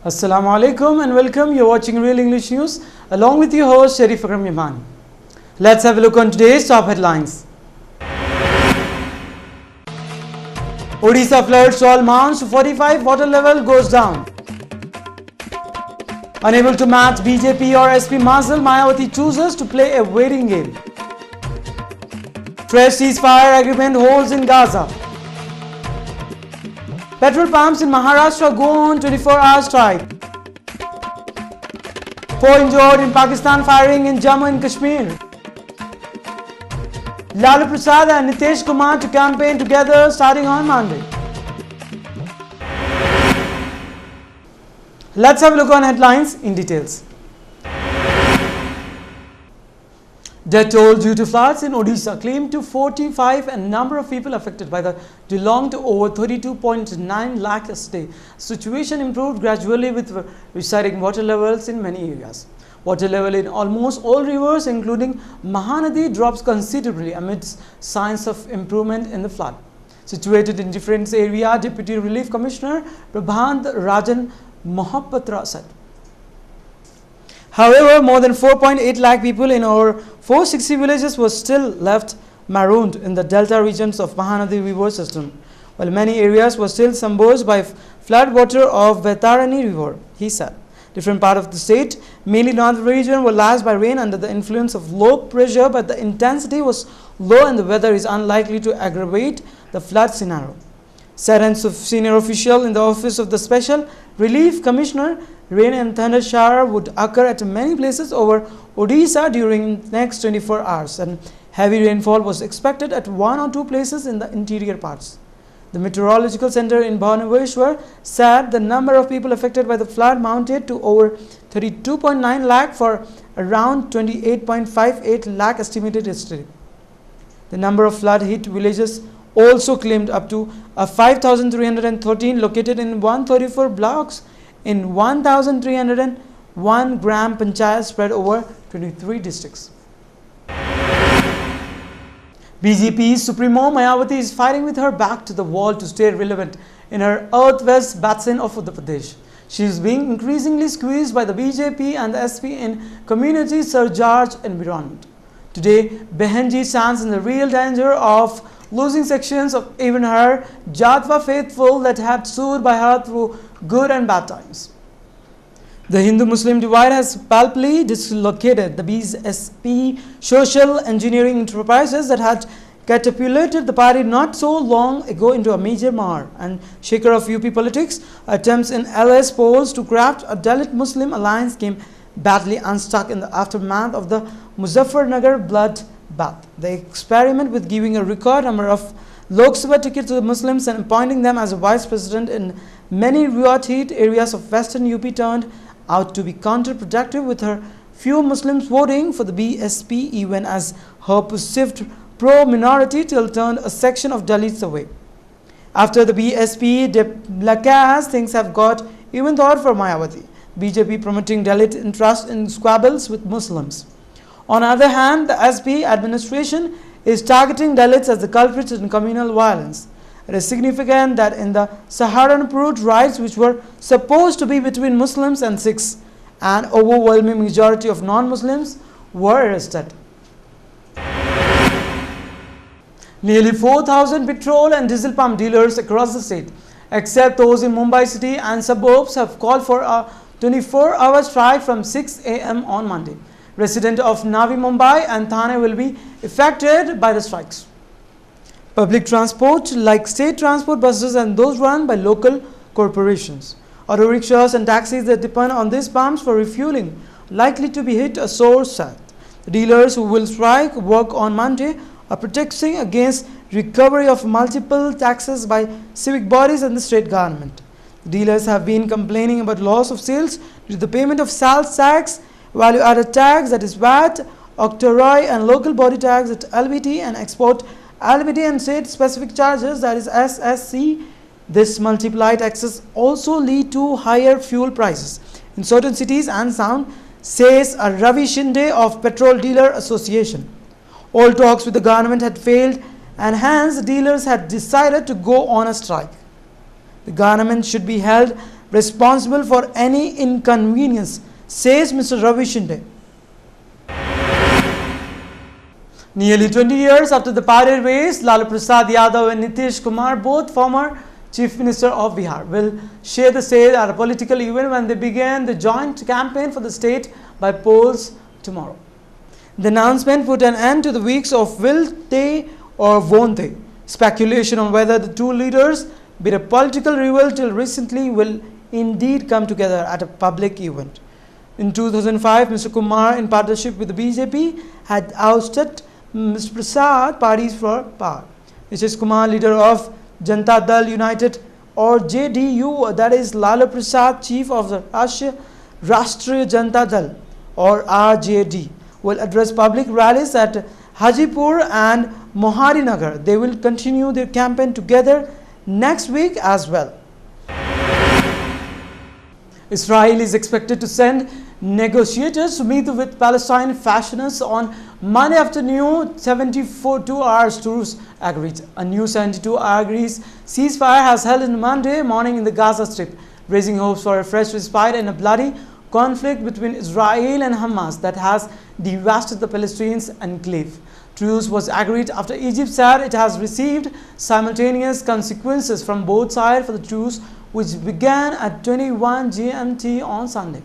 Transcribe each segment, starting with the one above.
Assalamu alaikum and welcome. You're watching Real English News along with your host Sharif Akram Yamani. Let's have a look on today's top headlines. Odisha flood stall mounts to 45, water level goes down. Unable to match BJP or SP Masal, Mayawati chooses to play a waiting game. Fresh ceasefire agreement holds in Gaza. Petrol pumps in Maharashtra go on 24-hour strike. 4 injured in Pakistan firing in Jammu and Kashmir. Lalu Prasad and Nitish Kumar to campaign together starting on Monday. Let's have a look on headlines in details. Death toll due to floods in Odisha climbed to 45 and number of people affected by the belonged to over 32.9 lakh yesterday. Situation improved gradually with receding water levels in many areas. Water level in almost all rivers including Mahanadi drops considerably amidst signs of improvement in the flood. Situated in different areas, Deputy Relief Commissioner Prabhant Rajan Mohapatra said. However, more than 4.8 lakh people in over 460 villages were still left marooned in the delta regions of Mahanadi river system, while many areas were still submerged by flood water of Vaitarani river, he said. Different parts of the state, mainly northern region, were lashed by rain under the influence of low pressure, but the intensity was low and the weather is unlikely to aggravate the flood scenario. Said a senior official in the office of the Special Relief Commissioner, rain and thunder shower would occur at many places over Odisha during next 24 hours and heavy rainfall was expected at 1 or 2 places in the interior parts. The Meteorological Center in Bhubaneswar said the number of people affected by the flood mounted to over 32.9 lakh for around 28.58 lakh estimated yesterday. The number of flood hit villages also climbed up to 5,313 located in 134 blocks in 1,301 gram panchayats spread over 23 districts. BJP's Supremo Mayawati is fighting with her back to the wall to stay relevant in her earth-west basin of Uttar Pradesh. She is being increasingly squeezed by the BJP and the SP in community surcharge environment. Today, Behenji stands in the real danger of losing sections of even her Jatva faithful that had stood by her through good and bad times. The Hindu-Muslim divide has palpably dislocated the BSP social engineering enterprises that had catapulted the party not so long ago into a major mar and shaker of UP politics. Attempts in LS polls to craft a Dalit Muslim alliance came badly unstuck in the aftermath of the Muzaffarnagar blood bath. The experiment with giving a record number of Lok Sabha tickets to the Muslims and appointing them as a vice president in many riot-hit areas of western UP turned out to be counterproductive, with her few Muslims voting for the BSP even as her perceived pro-minority till turned a section of Dalits away. After the BSP deblacas, things have got even thought for Mayawati. BJP promoting Dalit interest in squabbles with Muslims. On the other hand, the SP administration is targeting Dalits as the culprits in communal violence. It is significant that in the Saharanpur riots, which were supposed to be between Muslims and Sikhs, an overwhelming majority of non-Muslims were arrested. Nearly 4,000 petrol and diesel pump dealers across the state, except those in Mumbai city and suburbs, have called for a 24-hour strike from 6 a.m. on Monday. Residents of Navi Mumbai and Thane will be affected by the strikes. Public transport like state transport buses and those run by local corporations, auto rickshaws and taxis that depend on these pumps for refueling likely to be hit, a source said. The dealers who will strike work on Monday are protesting against recovery of multiple taxes by civic bodies and the state government. The dealers have been complaining about loss of sales due to the payment of sales tax, value-added tax, that is VAT, octroi, and local body tax at LBT and export LBT and state-specific charges, that is SSC. This multiplied taxes also lead to higher fuel prices in certain cities and sound, says a Ravi Shinde of Petrol Dealer Association. All talks with the government had failed and hence the dealers had decided to go on a strike. The government should be held responsible for any inconvenience, says Mr. Ravi Shinde. Nearly 20 years after the party race, Lalu Prasad Yadav and Nitish Kumar, both former Chief Minister of Bihar, will share the stage at a political event when they begin the joint campaign for the state by polls tomorrow. The announcement put an end to the weeks of will they or won't they speculation on whether the two leaders, be a political rival till recently, will indeed come together at a public event. In 2005, Mr. Kumar, in partnership with the BJP, had ousted Mr. Prasad parties for power. Mr. Kumar, leader of Janata Dal United or JDU, that is Lalu Prasad, chief of the Rashtriya Janata Dal or RJD, will address public rallies at Hajipur and Mohari Nagar. They will continue their campaign together next week as well. Israel is expected to send negotiators to meet with Palestine fascists on Monday afternoon. 72 hours truce agreed. A new 72-hour ceasefire has held on Monday morning in the Gaza Strip, raising hopes for a fresh respite in a bloody conflict between Israel and Hamas that has devastated the Palestinian enclave. Truce was agreed after Egypt said it has received simultaneous consequences from both sides for the truce, which began at 21 GMT on Sunday.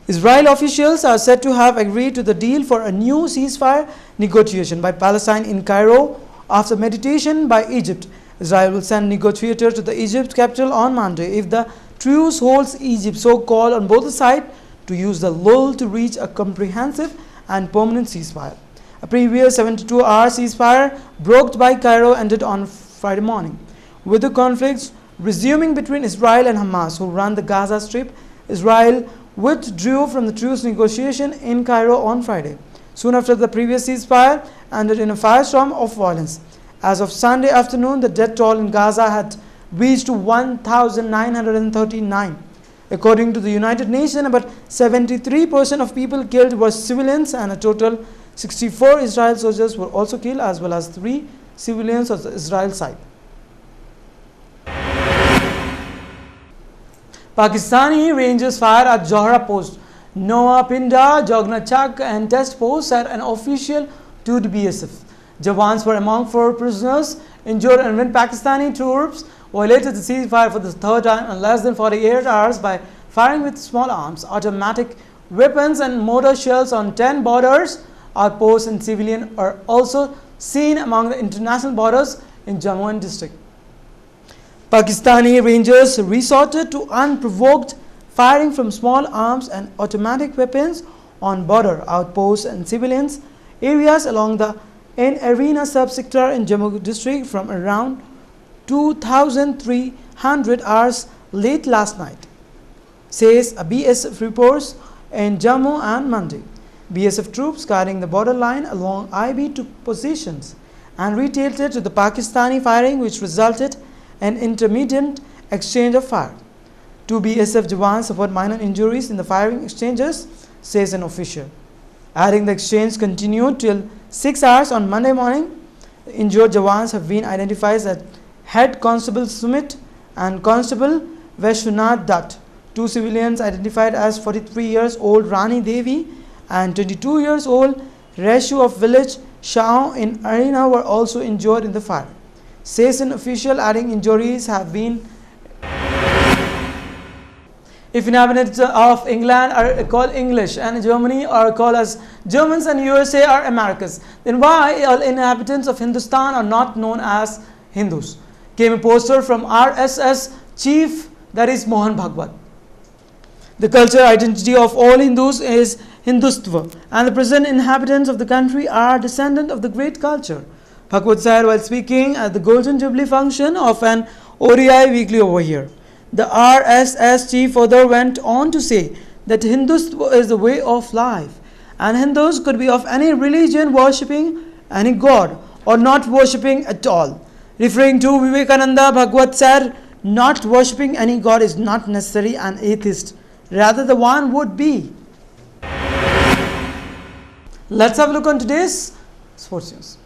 Israel officials are said to have agreed to the deal for a new ceasefire negotiation by Palestine in Cairo after mediation by Egypt. Israel will send negotiators to the Egypt capital on Monday if the truce holds. Egypt so called on both sides to use the lull to reach a comprehensive and permanent ceasefire. A previous 72-hour ceasefire brokered by Cairo ended on Friday morning, with the conflicts resuming between Israel and Hamas, who run the Gaza Strip. Israel withdrew from the truce negotiation in Cairo on Friday, soon after the previous ceasefire ended in a firestorm of violence. As of Sunday afternoon, the death toll in Gaza had reached 1,939. According to the United Nations, about 73% of people killed were civilians, and a total 64 Israeli soldiers were also killed, as well as 3 civilians on the Israel side. Pakistani Rangers fired at Johra Post, Noah Pinda, Jogna Chak and Test Post, said an official to the BSF. Jawans were among 4 prisoners injured, and when Pakistani troops violated the ceasefire for the third time in less than 48 hours by firing with small arms, automatic weapons and mortar shells on 10 borders outposts, and civilians are also seen among the international borders in Jammu district. Pakistani Rangers resorted to unprovoked firing from small arms and automatic weapons on border outposts and civilians areas along the Arena subsector in Jammu district from around 2,300 hours late last night, says a BSF reports in Jammu and Monday. BSF troops guarding the borderline along IB took positions and retaliated to the Pakistani firing, which resulted in intermittent exchange of fire. 2 BSF Jawans suffered minor injuries in the firing exchanges, says an official. Adding, the exchange continued till 6 hours on Monday morning. The injured Jawans have been identified as Head Constable Sumit and Constable Vaishnath Dutt. 2 civilians identified as 43 years old Rani Devi and 22 years old Reshu of village Shao in Arena were also injured in the fire, says an official, adding injuries have been. If inhabitants of England are called English and Germany are called as Germans and USA are Americans, then why all inhabitants of Hindustan are not known as Hindus? Came a poster from RSS chief, that is Mohan Bhagwat. The cultural identity of all Hindus is Hindutva, and the present inhabitants of the country are descendants of the great culture, Bhagwat said while speaking at the Golden Jubilee function of an ODI weekly over here. The RSS chief further went on to say that Hindutva is the way of life, and Hindus could be of any religion, worshipping any god or not worshipping at all. Referring to Vivekananda, Bhagwat said, not worshipping any god is not necessarily an atheist, rather the one would be. Let's have a look on today's sports news.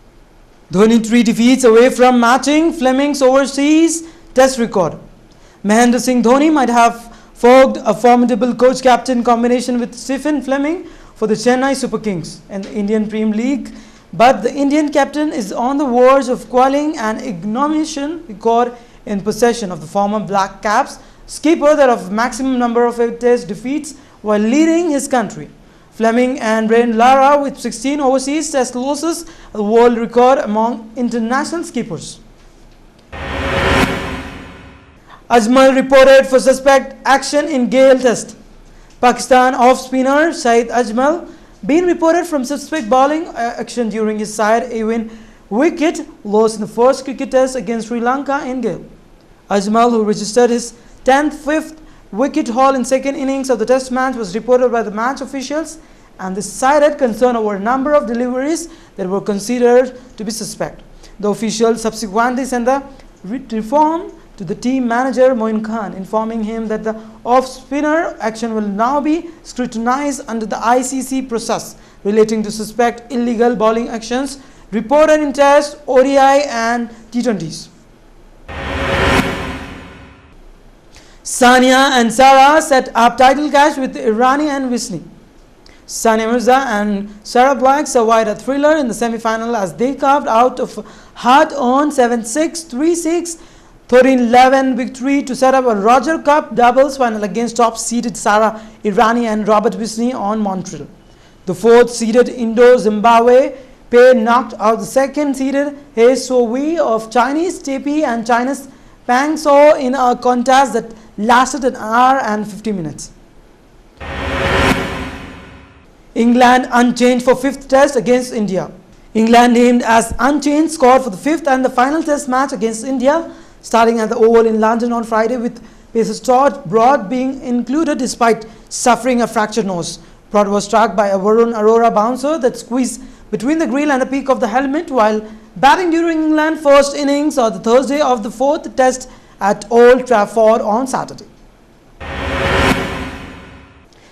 Dhoni 3 defeats away from matching Fleming's overseas test record. Mahendra Singh Dhoni might have forged a formidable coach-captain combination with Stephen Fleming for the Chennai Super Kings in the Indian Premier League, but the Indian captain is on the verge of quelling an ignominious record in possession of the former Black Caps skipper that of maximum number of Test defeats while leading his country. Fleming and Brian Lara with 16 overseas Test losses, a world record among international skippers. Ajmal reported for suspect action in Gale Test. Pakistan off-spinner Saeed Ajmal been reported from suspect bowling action during his side even wicket loss in the first cricket test against Sri Lanka in Gale. Ajmal, who registered his 10th fifth wicket haul in second innings of the test match, was reported by the match officials and they cited concern over a number of deliveries that were considered to be suspect. The officials subsequently sent the reform to the team manager Moin Khan, informing him that the off-spinner action will now be scrutinized under the ICC process relating to suspect illegal bowling actions reported in Test, ODI and T20s. Sania and Sarah set up title clash with Irani and Visni. Sania Mirza and Sarah Black survived a thriller in the semi-final as they carved out of hard-earned 7-6, 3-6, 13-11 victory to set up a Roger Cup doubles final against top-seeded Sarah Irani and Robert Visni on Montreal. The fourth-seeded Indo-Zimbabwe pair knocked out the second-seeded He So-wei of Chinese Taipei and China's Pang So in a contest that lasted an hour and 50 minutes. England unchanged for fifth test against India. England named as unchanged squad for the fifth and the final test match against India, starting at the Oval in London on Friday, with pacer Stuart Broad being included despite suffering a fractured nose. Broad was struck by a Varun Arora bouncer that squeezed between the grill and the peak of the helmet while batting during England's first innings on the Thursday of the fourth test at Old Trafford on Saturday.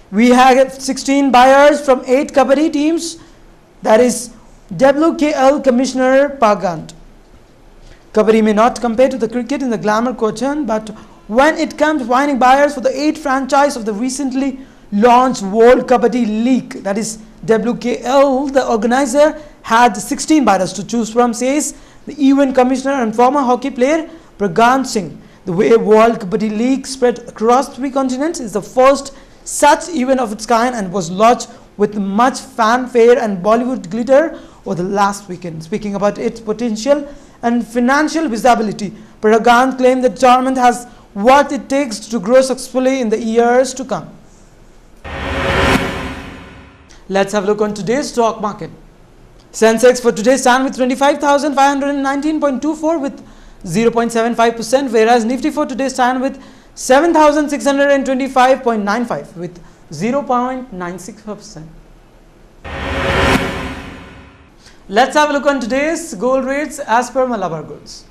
We had 16 buyers from 8 Kabaddi teams, that is WKL Commissioner Pagant. Kabaddi may not compare to the cricket in the glamour quotient, but when it comes to finding buyers for the 8 franchise of the recently launched World Kabaddi League, that is WKL, the organizer had 16 buyers to choose from, says the event commissioner and former hockey player Pragant Singh. The way World Kabaddi League spread across 3 continents is the first such event of its kind and was launched with much fanfare and Bollywood glitter over the last weekend. Speaking about its potential and financial visibility, Pragant claimed that the tournament has what it takes to grow successfully in the years to come. Let's have a look on today's stock market. Sensex for today stand with 25,519.24 with 0.75%, whereas Nifty for today stand with 7,625.95 with 0.96%. Let's have a look on today's gold rates as per Malabar Golds.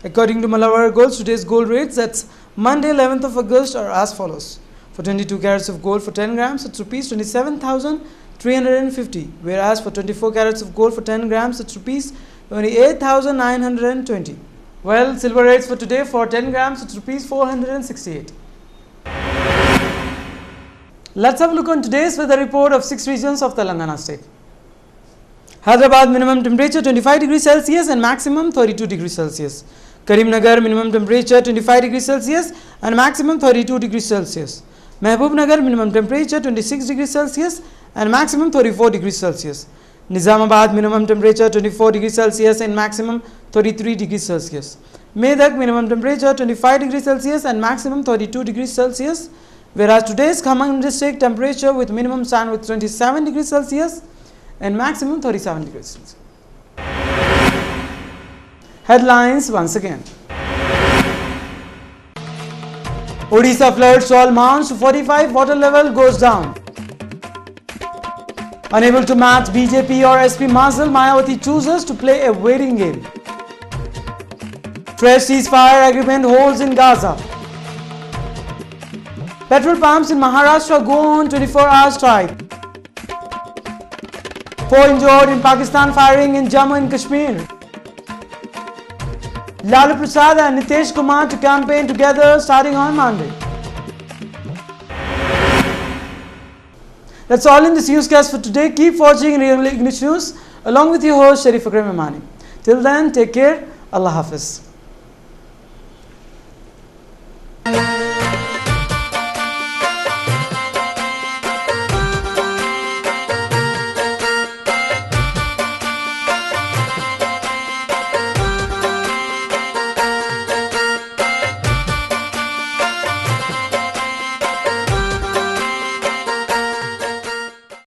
According to Malabar Golds, today's gold rates, that's Monday 11th of August, are as follows. For 22 carats of gold for 10 grams, it's rupees 27,350, whereas for 24 carats of gold for 10 grams, it's rupees 28,920. Well, silver rates for today for 10 grams, it's rupees 468. Let's have a look on today's weather report of 6 regions of Telangana state. Hyderabad minimum temperature 25 degrees Celsius and maximum 32 degrees Celsius. Karimnagar minimum temperature 25 degrees Celsius and maximum 32 degrees Celsius. Mehbubnagar minimum temperature 26 degrees Celsius and maximum 34 degrees Celsius. Nizamabad minimum temperature 24 degrees Celsius and maximum 33 degrees Celsius. Medak minimum temperature 25 degrees Celsius and maximum 32 degrees Celsius. Whereas today's Khammam district temperature with minimum stand with 27 degrees Celsius and maximum 37 degrees Celsius. Headlines once again. Odisha flood Sol mounts to 45, water level goes down. Unable to match BJP or SP Masal, Mayawati chooses to play a waiting game. Fresh ceasefire agreement holds in Gaza. Petrol pumps in Maharashtra go on 24-hour strike. 4 injured in Pakistan firing in Jammu and Kashmir. Lalu Prasad and Nitish Kumar to campaign together starting on Monday. That's all in this newscast for today. Keep watching Real English News along with your host Sharif Akram Imani. Till then, take care. Allah Hafiz.